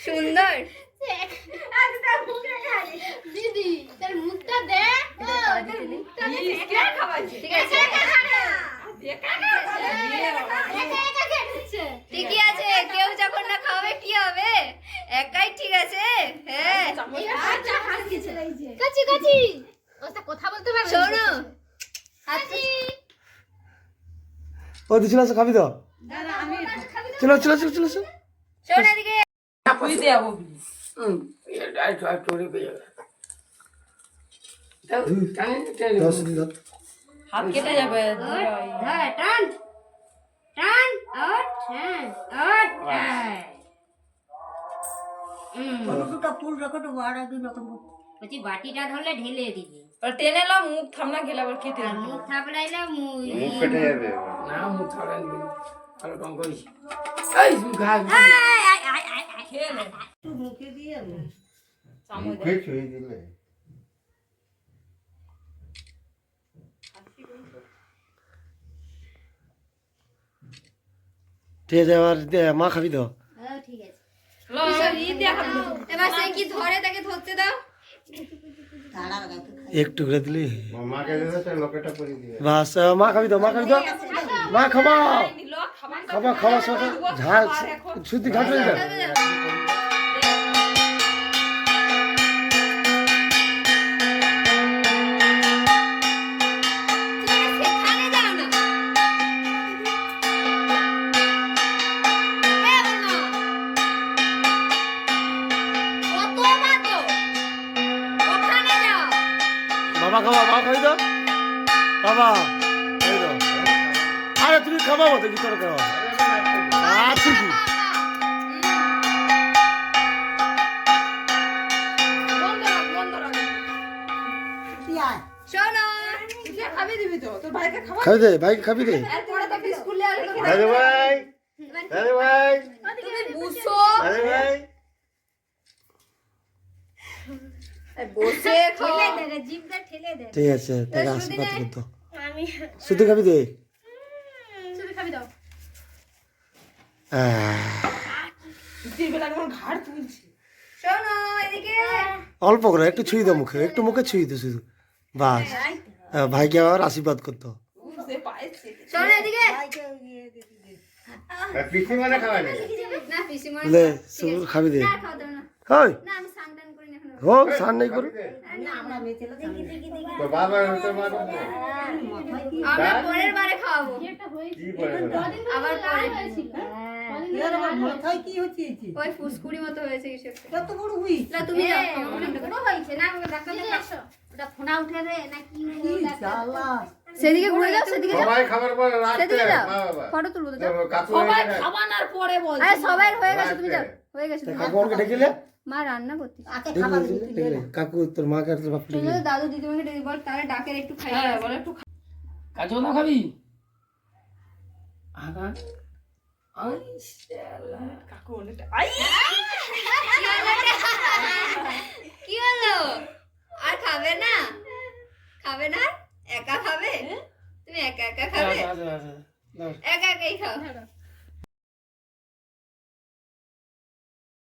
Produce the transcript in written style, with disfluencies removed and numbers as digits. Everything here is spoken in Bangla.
সুন্দর। দিদি তোর মুখটা দে, ঠিক আছে ঠিকই আছে, কেউ যখন না খাবে কি হবে, একাই ঠিক আছে। হ্যাঁ কাচি কাচি ওটা কথা বলতে পারবে। শোনো ও দিছিল আছে খাবি তো চলো চলো চলো চলো চলো শোনো এদিকে তুই দে আবো হাত কেটে যাবে। হ্যাঁ টান টান আট হ্যাঁ আট বলছি বাটিটা ধরলে ঢেলে দিবি, টেনে এলাম মুখ থামনা গেলে আবার খেতে আর মুখ থাপড়াইলে মুখ ফেটে যাবে না মুখ থাড়া নিবি ভালো কম করিস খেয়ে নে। মুখে ছুঁয়ে দিলে ঠিক আছে এবার মা খাবি তো ঠিক আছে। লো, ই দিয়ে খাবি তো। এবার সে কি ধরে তাকে ধরতে দাও। একটু করে দিলি মামাকে দিলে তো লোকেটা করে দিবে বাস মা খাবি তো মা খাবি তো মা খাবা নিলো, খাবার খাবা খাওয়া সকাল ঝাল শুদ্ধি খাবে না সেখানে যাও না। কত মাতো ওখানে যাও। বাবা খাবা বাবা খাবি তো বাবা খাবি তো আরে তুমি খাবা মতো কি তোর খাওয়া আচ্ছা কি শোনো খাবি দিবি তো তোর ভাইকে খাবার খাবি দে ভাই খাবি দে এরপরে তো স্কুলে আসবে। আরে ভাই আরে ভাই তুমি বুঝছো আরে ভাই বসে খাও। ঠিক আছে তাকে আশীর্বাদ করতো শুদ্ধি খাবি দে বেলা কেমন ঘাড় তুলছি। শোনো এদিকে অল্প করে একটু ছুঁই দাও মুখে একটু মুখে ছুঁই দে শুধু বাস ভাইকে আবার আশীর্বাদ করতো সে পায়ে চেটে। শোনো এদিকে পিসি মানে খাওয়া নেই না পিসিমা লে শুধু খাবি দে না খাওয়া দাও না। হয় না আমি সানটান করি না এখন। হোক সার নেই করে তো বাবা তো মা আমরা পরের বারে খাওয়াবো কি বলে আবার পরে ওই ফুসকুড়ি মতো হয়েছে কিছু একটা। না তুমি যাও পুরো হয়েছে না ডাক্তার দেখাও ওটা ফোনা উঠে রে না কি সেদিকে ঘুরে যাও সেদিকে যাও সবাই খাবার পর রাতে সেদিকে যাও মা বাবা ফটো তুলবো তো যাও। কাকু সবাই খাবানার পরে বল। আরে সবাই হয়ে গেছে তুমি যাও হয়ে গেছে তুমি যাও। কাকু আমাকে ডেকেলে মা রান্না করতে ডেকেলে কাকু তোর মাকে আর তোর বাপ তুমি তো দাদু দিদিমাকে ডেকে বল তাহলে ডাকের একটু খাই হ্যাঁ বলে একটু কাজু না খাবি আগা আই শালা কাকু অনেকটা আই কি হলো আর খাবে না খাবে না একা খাবে তুমি একা একা খাবে একা একাই খাও